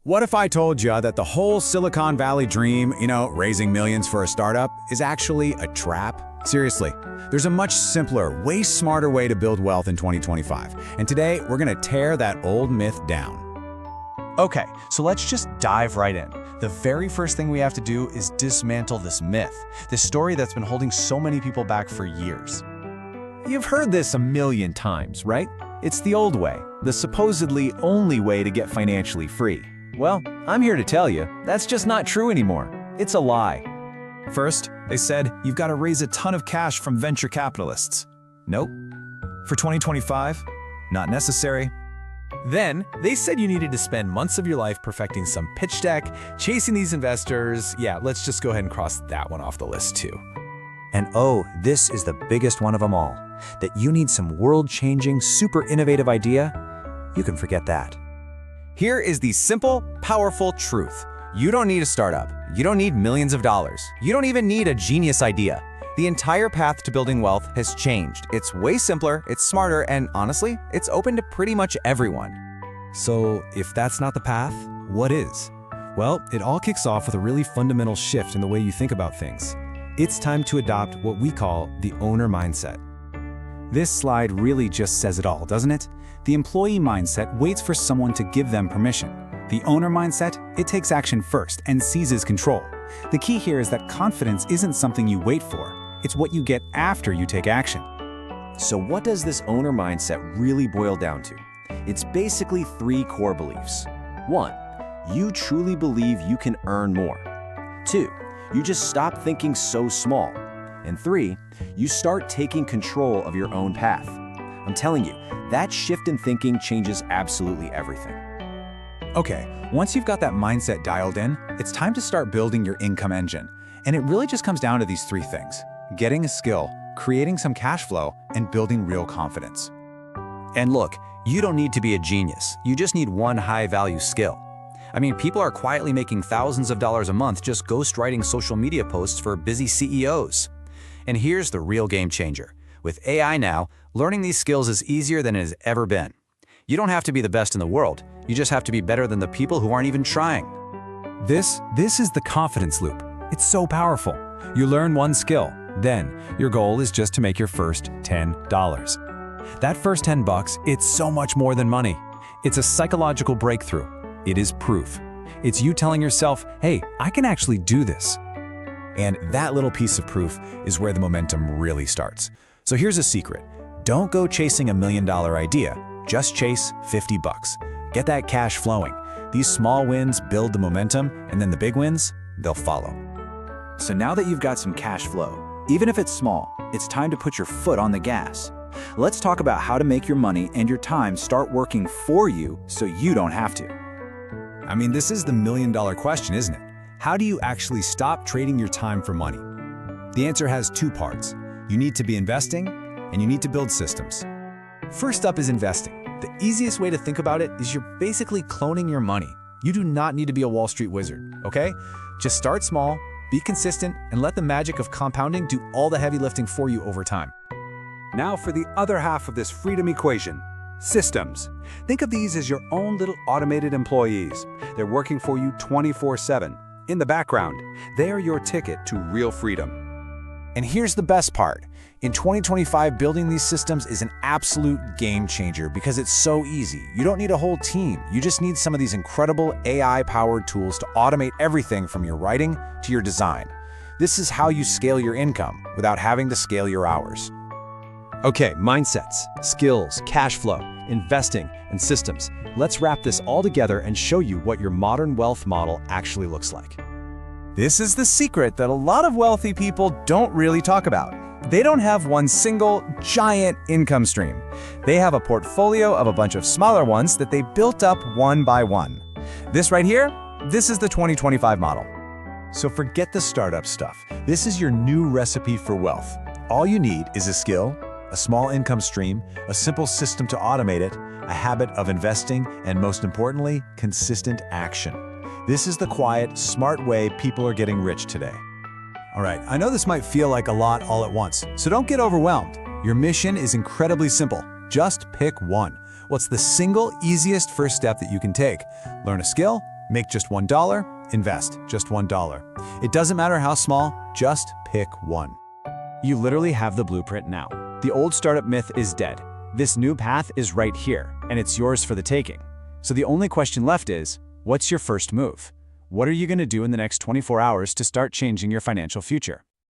What if I told you that the whole Silicon Valley dream, raising millions for a startup, is actually a trap? Seriously, there's a much simpler, way smarter way to build wealth in 2025. And today, we're gonna tear that old myth down. Okay, so let's just dive right in. The very first thing we have to do is dismantle this myth, this story that's been holding so many people back for years. You've heard this a million times, right? It's the old way, the supposedly only way to get financially free. Well, I'm here to tell you, that's just not true anymore. It's a lie. First, they said you've got to raise a ton of cash from venture capitalists. Nope. For 2025, not necessary. Then, they said you needed to spend months of your life perfecting some pitch deck, chasing these investors. Yeah, let's just go ahead and cross that one off the list too. And oh, this is the biggest one of them all, that you need some world-changing, super innovative idea. You can forget that. Here is the simple, powerful truth. You don't need a startup. You don't need millions of dollars. You don't even need a genius idea. The entire path to building wealth has changed. It's way simpler, it's smarter, and honestly, it's open to pretty much everyone. So if that's not the path, what is? Well, it all kicks off with a really fundamental shift in the way you think about things. It's time to adopt what we call the owner mindset. This slide really just says it all, doesn't it? The employee mindset waits for someone to give them permission. The owner mindset, it takes action first and seizes control. The key here is that confidence isn't something you wait for. It's what you get after you take action. So what does this owner mindset really boil down to? It's basically three core beliefs. 1, you truly believe you can earn more. 2, you just stop thinking so small. And 3, you start taking control of your own path. I'm telling you, that shift in thinking changes absolutely everything. Okay, once you've got that mindset dialed in, it's time to start building your income engine. And it really just comes down to these three things: getting a skill, creating some cash flow, and building real confidence. And look, you don't need to be a genius. You just need one high-value skill. I mean, people are quietly making thousands of dollars a month just ghostwriting social media posts for busy CEOs. And here's the real game changer. With AI now, learning these skills is easier than it has ever been. You don't have to be the best in the world. You just have to be better than the people who aren't even trying. This is the confidence loop. It's so powerful. You learn one skill, then your goal is just to make your first $10. That first $10, it's so much more than money. It's a psychological breakthrough. It is proof. It's you telling yourself, hey, I can actually do this. And that little piece of proof is where the momentum really starts. So here's a secret. Don't go chasing $1 million idea. Just chase $50. Get that cash flowing. These small wins build the momentum, and then the big wins, they'll follow. So now that you've got some cash flow, even if it's small, it's time to put your foot on the gas. Let's talk about how to make your money and your time start working for you so you don't have to. I mean, this is the million-dollar question, isn't it? How do you actually stop trading your time for money? The answer has two parts. You need to be investing, and you need to build systems. First up is investing. The easiest way to think about it is you're basically cloning your money. You do not need to be a Wall Street wizard, okay? Just start small, be consistent, and let the magic of compounding do all the heavy lifting for you over time. Now for the other half of this freedom equation, systems. Think of these as your own little automated employees. They're working for you 24/7. In the background, they are your ticket to real freedom. And here's the best part. In 2025, building these systems is an absolute game changer because it's so easy. You don't need a whole team. You just need some of these incredible AI-powered tools to automate everything from your writing to your design. This is how you scale your income without having to scale your hours. Okay, mindsets, skills, cash flow, investing, and systems. Let's wrap this all together and show you what your modern wealth model actually looks like. This is the secret that a lot of wealthy people don't really talk about. They don't have one single, giant income stream. They have a portfolio of a bunch of smaller ones that they built up one by one. This right here, this is the 2025 model. So forget the startup stuff. This is your new recipe for wealth. All you need is a skill, a small income stream, a simple system to automate it, a habit of investing, and most importantly, consistent action. This is the quiet, smart way people are getting rich today. All right, I know this might feel like a lot all at once, so don't get overwhelmed. Your mission is incredibly simple. Just pick one. What's the single easiest first step that you can take? Learn a skill, Make just $1, invest just $1. It doesn't matter how small, just pick one. You literally have the blueprint now. The old startup myth is dead. This new path is right here, and it's yours for the taking. So the only question left is, what's your first move? What are you going to do in the next 24 hours to start changing your financial future?